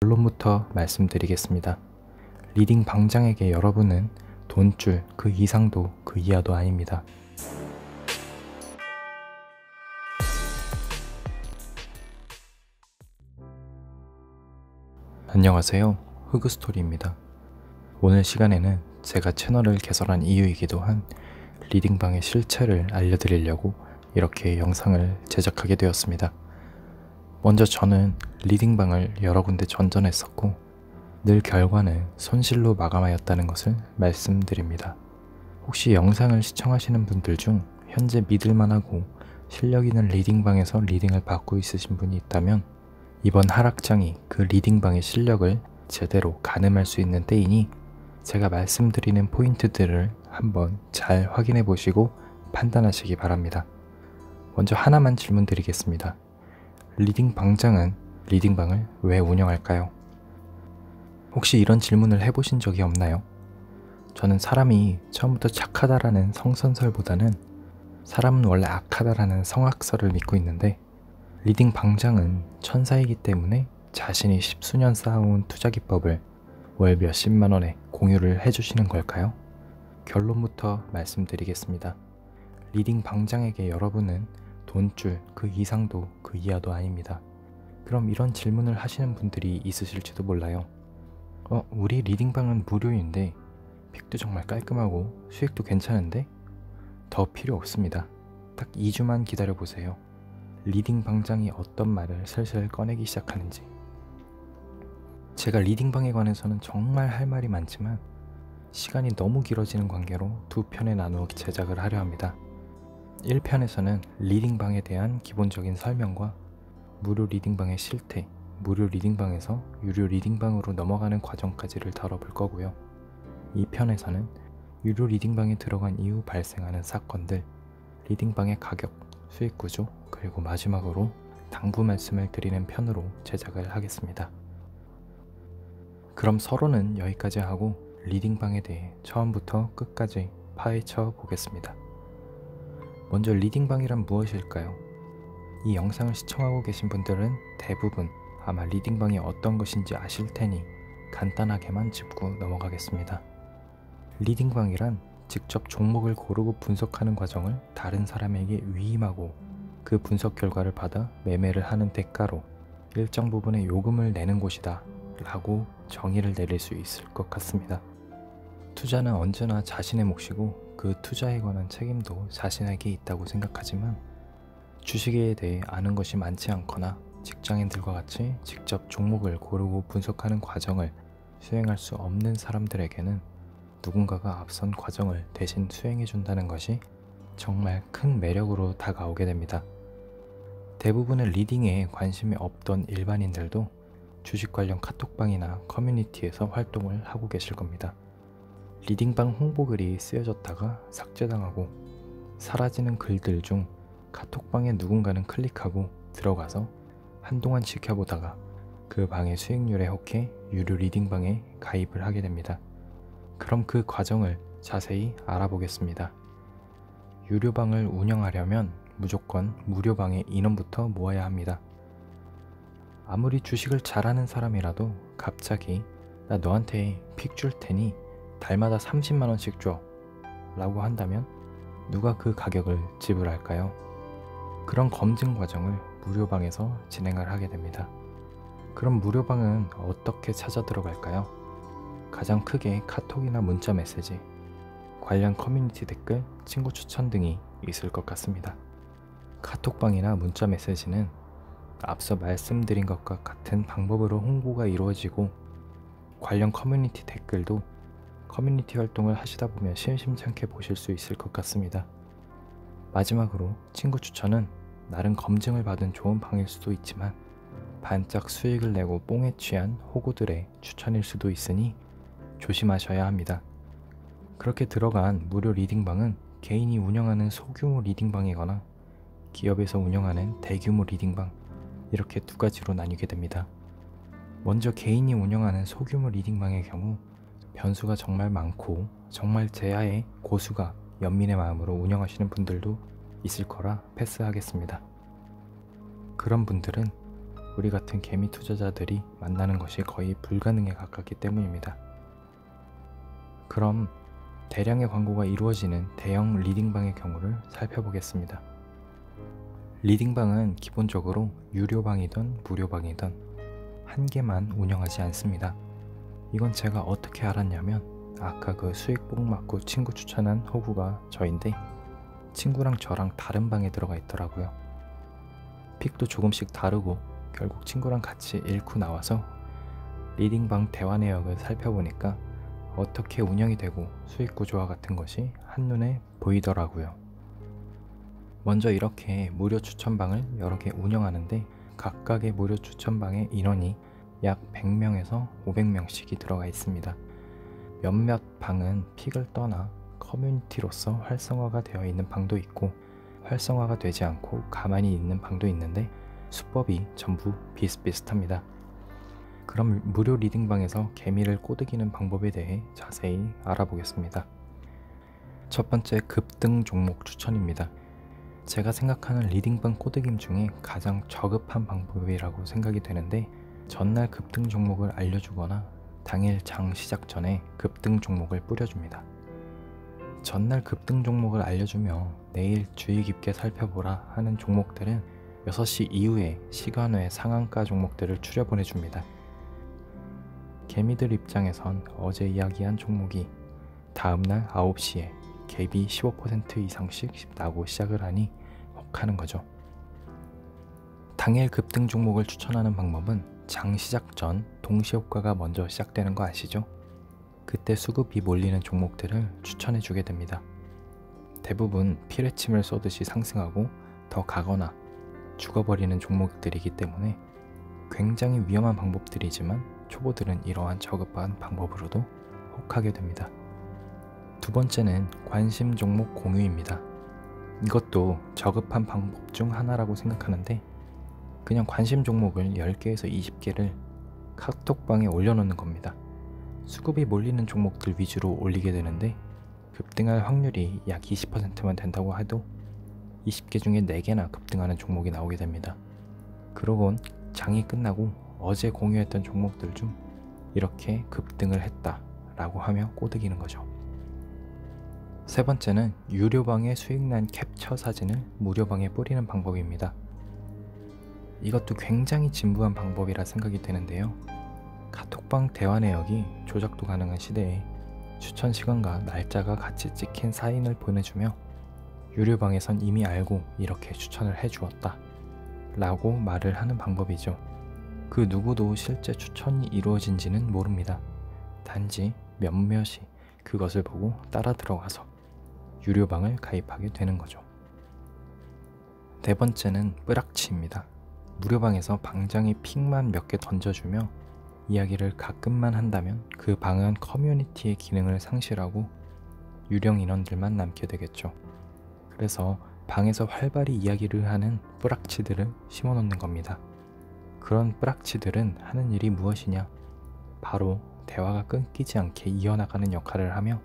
결론부터 말씀드리겠습니다. 리딩 방장에게 여러분은 돈줄 그 이상도 그 이하도 아닙니다. 안녕하세요. 흑우스토리입니다. 오늘 시간에는 제가 채널을 개설한 이유이기도 한 리딩방의 실체를 알려드리려고 이렇게 영상을 제작하게 되었습니다. 먼저 저는 리딩방을 여러 군데 전전했었고 늘 결과는 손실로 마감하였다는 것을 말씀드립니다. 혹시 영상을 시청하시는 분들 중 현재 믿을만하고 실력 있는 리딩방에서 리딩을 받고 있으신 분이 있다면 이번 하락장이 그 리딩방의 실력을 제대로 가늠할 수 있는 때이니 제가 말씀드리는 포인트들을 한번 잘 확인해 보시고 판단하시기 바랍니다. 먼저 하나만 질문 드리겠습니다. 리딩 방장은 리딩방을 왜 운영할까요? 혹시 이런 질문을 해보신 적이 없나요? 저는 사람이 처음부터 착하다라는 성선설보다는 사람은 원래 악하다라는 성악설을 믿고 있는데 리딩 방장은 천사이기 때문에 자신이 십수년 쌓아온 투자 기법을 월 몇십만 원에 공유를 해주시는 걸까요? 결론부터 말씀드리겠습니다. 리딩 방장에게 여러분은 돈줄 그 이상도 그 이하도 아닙니다. 그럼 이런 질문을 하시는 분들이 있으실지도 몰라요. 우리 리딩방은 무료인데 픽도 정말 깔끔하고 수익도 괜찮은데? 더 필요 없습니다. 딱 2주만 기다려보세요. 리딩 방장이 어떤 말을 슬슬 꺼내기 시작하는지. 제가 리딩방에 관해서는 정말 할 말이 많지만 시간이 너무 길어지는 관계로 두 편에 나누어 제작을 하려 합니다. 1편에서는 리딩방에 대한 기본적인 설명과 무료 리딩방의 실태, 무료 리딩방에서 유료 리딩방으로 넘어가는 과정까지를 다뤄볼 거고요. 2편에서는 유료 리딩방에 들어간 이후 발생하는 사건들, 리딩방의 가격, 수익 구조, 그리고 마지막으로 당부 말씀을 드리는 편으로 제작을 하겠습니다. 그럼 서로는 여기까지 하고 리딩방에 대해 처음부터 끝까지 파헤쳐 보겠습니다. 먼저 리딩방이란 무엇일까요? 이 영상을 시청하고 계신 분들은 대부분 아마 리딩방이 어떤 것인지 아실 테니 간단하게만 짚고 넘어가겠습니다. 리딩방이란 직접 종목을 고르고 분석하는 과정을 다른 사람에게 위임하고 그 분석 결과를 받아 매매를 하는 대가로 일정 부분의 요금을 내는 곳이다 라고 정의를 내릴 수 있을 것 같습니다. 투자는 언제나 자신의 몫이고 그 투자에 관한 책임도 자신에게 있다고 생각하지만 주식에 대해 아는 것이 많지 않거나 직장인들과 같이 직접 종목을 고르고 분석하는 과정을 수행할 수 없는 사람들에게는 누군가가 앞선 과정을 대신 수행해준다는 것이 정말 큰 매력으로 다가오게 됩니다. 대부분의 리딩에 관심이 없던 일반인들도 주식 관련 카톡방이나 커뮤니티에서 활동을 하고 계실 겁니다. 리딩방 홍보글이 쓰여졌다가 삭제당하고 사라지는 글들 중 카톡방에 누군가는 클릭하고 들어가서 한동안 지켜보다가 그 방의 수익률에 혹해 유료 리딩방에 가입을 하게 됩니다. 그럼 그 과정을 자세히 알아보겠습니다. 유료방을 운영하려면 무조건 무료방의 인원부터 모아야 합니다. 아무리 주식을 잘하는 사람이라도 갑자기 나 너한테 픽 줄 테니 달마다 30만원씩 줘 라고 한다면 누가 그 가격을 지불할까요? 그런 검증 과정을 무료방에서 진행을 하게 됩니다. 그럼 무료방은 어떻게 찾아 들어갈까요? 가장 크게 카톡이나 문자 메시지, 관련 커뮤니티 댓글, 친구 추천 등이 있을 것 같습니다. 카톡방이나 문자 메시지는 앞서 말씀드린 것과 같은 방법으로 홍보가 이루어지고 관련 커뮤니티 댓글도 커뮤니티 활동을 하시다 보면 심심찮게 보실 수 있을 것 같습니다. 마지막으로 친구 추천은 나름 검증을 받은 좋은 방일 수도 있지만 반짝 수익을 내고 뽕에 취한 호구들의 추천일 수도 있으니 조심하셔야 합니다. 그렇게 들어간 무료 리딩방은 개인이 운영하는 소규모 리딩방이거나 기업에서 운영하는 대규모 리딩방, 이렇게 두 가지로 나뉘게 됩니다. 먼저 개인이 운영하는 소규모 리딩방의 경우 변수가 정말 많고 정말 제야의 고수가 연민의 마음으로 운영하시는 분들도 있을 거라 패스하겠습니다. 그런 분들은 우리 같은 개미 투자자들이 만나는 것이 거의 불가능에 가깝기 때문입니다. 그럼 대량의 광고가 이루어지는 대형 리딩방의 경우를 살펴보겠습니다. 리딩방은 기본적으로 유료방이든 무료방이든 한 개만 운영하지 않습니다. 이건 제가 어떻게 알았냐면 아까 그 수익 복 맞고 친구 추천한 호구가 저인데 친구랑 저랑 다른 방에 들어가 있더라고요. 픽도 조금씩 다르고 결국 친구랑 같이 읽고 나와서 리딩방 대화 내역을 살펴보니까 어떻게 운영이 되고 수익 구조와 같은 것이 한눈에 보이더라고요. 먼저 이렇게 무료 추천방을 여러 개 운영하는데 각각의 무료 추천방의 인원이 약 100명에서 500명씩이 들어가 있습니다. 몇몇 방은 픽을 떠나 커뮤니티로서 활성화가 되어 있는 방도 있고 활성화가 되지 않고 가만히 있는 방도 있는데 수법이 전부 비슷비슷합니다. 그럼 무료 리딩방에서 개미를 꼬드기는 방법에 대해 자세히 알아보겠습니다. 첫 번째, 급등 종목 추천입니다. 제가 생각하는 리딩방 꼬드김 중에 가장 저급한 방법이라고 생각이 되는데 전날 급등 종목을 알려주거나 당일 장 시작 전에 급등 종목을 뿌려줍니다. 전날 급등 종목을 알려주며 내일 주의 깊게 살펴보라 하는 종목들은 6시 이후에 시간외 상한가 종목들을 추려보내줍니다. 개미들 입장에선 어제 이야기한 종목이 다음날 9시에 갭이 15% 이상씩 나고 시작을 하니 혹하는 거죠. 당일 급등 종목을 추천하는 방법은 장 시작 전 동시효과가 먼저 시작되는 거 아시죠? 그때 수급이 몰리는 종목들을 추천해 주게 됩니다. 대부분 피레침을 쏘듯이 상승하고 더 가거나 죽어버리는 종목들이기 때문에 굉장히 위험한 방법들이지만 초보들은 이러한 저급한 방법으로도 혹하게 됩니다. 두 번째는 관심 종목 공유입니다. 이것도 저급한 방법 중 하나라고 생각하는데 그냥 관심 종목을 10개에서 20개를 카톡방에 올려놓는 겁니다. 수급이 몰리는 종목들 위주로 올리게 되는데 급등할 확률이 약 20%만 된다고 해도 20개 중에 4개나 급등하는 종목이 나오게 됩니다. 그러곤 장이 끝나고 어제 공유했던 종목들 중 이렇게 급등을 했다 라고 하며 꼬드기는 거죠. 세 번째는 유료방에 수익난 캡처 사진을 무료방에 뿌리는 방법입니다. 이것도 굉장히 진부한 방법이라 생각이 되는데요. 카톡방 대화 내역이 조작도 가능한 시대에 추천 시간과 날짜가 같이 찍힌 사인을 보내주며 유료방에선 이미 알고 이렇게 추천을 해주었다 라고 말을 하는 방법이죠. 그 누구도 실제 추천이 이루어진지는 모릅니다. 단지 몇몇이 그것을 보고 따라 들어가서 유료방을 가입하게 되는 거죠. 네 번째는 뿌락치입니다. 무료방에서 방장이 픽만 몇 개 던져주며 이야기를 가끔만 한다면 그 방은 커뮤니티의 기능을 상실하고 유령 인원들만 남게 되겠죠. 그래서 방에서 활발히 이야기를 하는 뿌락치들을 심어놓는 겁니다. 그런 뿌락치들은 하는 일이 무엇이냐? 바로 대화가 끊기지 않게 이어나가는 역할을 하며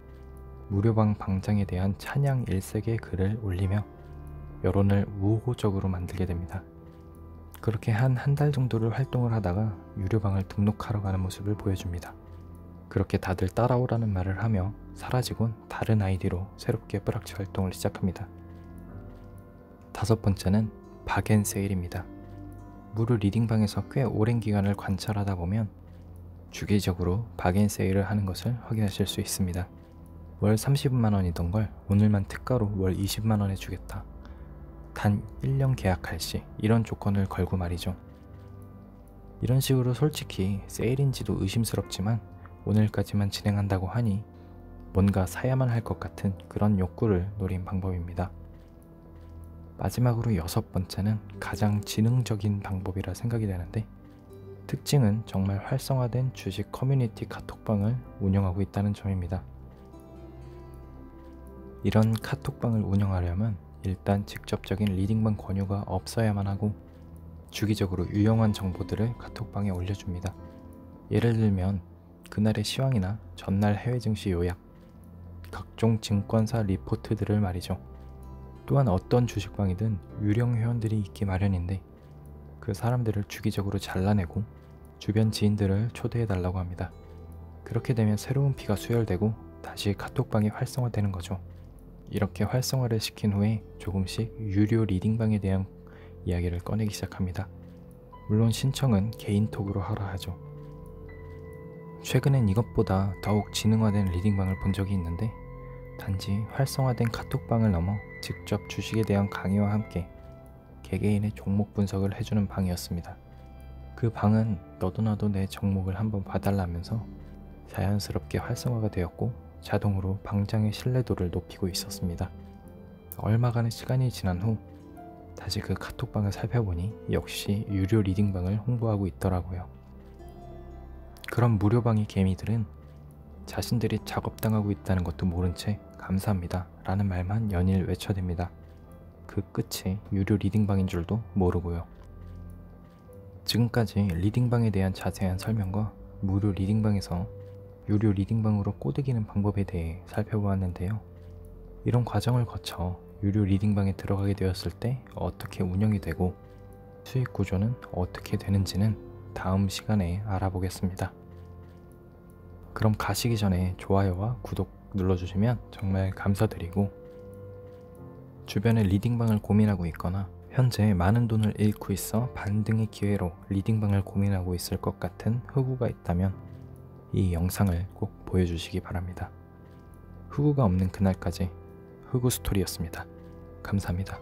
무료방 방장에 대한 찬양 일색의 글을 올리며 여론을 우호적으로 만들게 됩니다. 그렇게 한 달 정도를 활동을 하다가 유료방을 등록하러 가는 모습을 보여줍니다. 그렇게 다들 따라오라는 말을 하며 사라지곤 다른 아이디로 새롭게 뿌락치 활동을 시작합니다. 다섯 번째는 박앤세일입니다. 무료 리딩방에서 꽤 오랜 기간을 관찰하다 보면 주기적으로 박앤세일을 하는 것을 확인하실 수 있습니다. 월 30만원이던 걸 오늘만 특가로 월 20만원에 주겠다. 단 1년 계약할 시 이런 조건을 걸고 말이죠. 이런 식으로 솔직히 세일인지도 의심스럽지만 오늘까지만 진행한다고 하니 뭔가 사야만 할 것 같은 그런 욕구를 노린 방법입니다. 마지막으로 여섯 번째는 가장 지능적인 방법이라 생각이 되는데 특징은 정말 활성화된 주식 커뮤니티 카톡방을 운영하고 있다는 점입니다. 이런 카톡방을 운영하려면 일단 직접적인 리딩방 권유가 없어야만 하고 주기적으로 유용한 정보들을 카톡방에 올려줍니다. 예를 들면 그날의 시황이나 전날 해외 증시 요약, 각종 증권사 리포트들을 말이죠. 또한 어떤 주식방이든 유령 회원들이 있기 마련인데 그 사람들을 주기적으로 잘라내고 주변 지인들을 초대해달라고 합니다. 그렇게 되면 새로운 피가 수혈되고 다시 카톡방이 활성화되는 거죠. 이렇게 활성화를 시킨 후에 조금씩 유료 리딩방에 대한 이야기를 꺼내기 시작합니다. 물론 신청은 개인톡으로 하라 하죠. 최근엔 이것보다 더욱 지능화된 리딩방을 본 적이 있는데 단지 활성화된 카톡방을 넘어 직접 주식에 대한 강의와 함께 개개인의 종목 분석을 해주는 방이었습니다. 그 방은 너도 나도 내 종목을 한번 봐달라면서 자연스럽게 활성화가 되었고 자동으로 방장의 신뢰도를 높이고 있었습니다. 얼마간의 시간이 지난 후 다시 그 카톡방을 살펴보니 역시 유료 리딩방을 홍보하고 있더라고요. 그런 무료방의 개미들은 자신들이 작업당하고 있다는 것도 모른 채 감사합니다 라는 말만 연일 외쳐댑니다. 그 끝이 유료 리딩방인 줄도 모르고요. 지금까지 리딩방에 대한 자세한 설명과 무료 리딩방에서 유료 리딩방으로 꼬드기는 방법에 대해 살펴보았는데요. 이런 과정을 거쳐 유료 리딩방에 들어가게 되었을 때 어떻게 운영이 되고 수익 구조는 어떻게 되는지는 다음 시간에 알아보겠습니다. 그럼 가시기 전에 좋아요와 구독 눌러주시면 정말 감사드리고, 주변에 리딩방을 고민하고 있거나 현재 많은 돈을 잃고 있어 반등의 기회로 리딩방을 고민하고 있을 것 같은 흑우가 있다면 이 영상을 꼭 보여주시기 바랍니다. 흑우가 없는 그날까지 흑우 스토리였습니다. 감사합니다.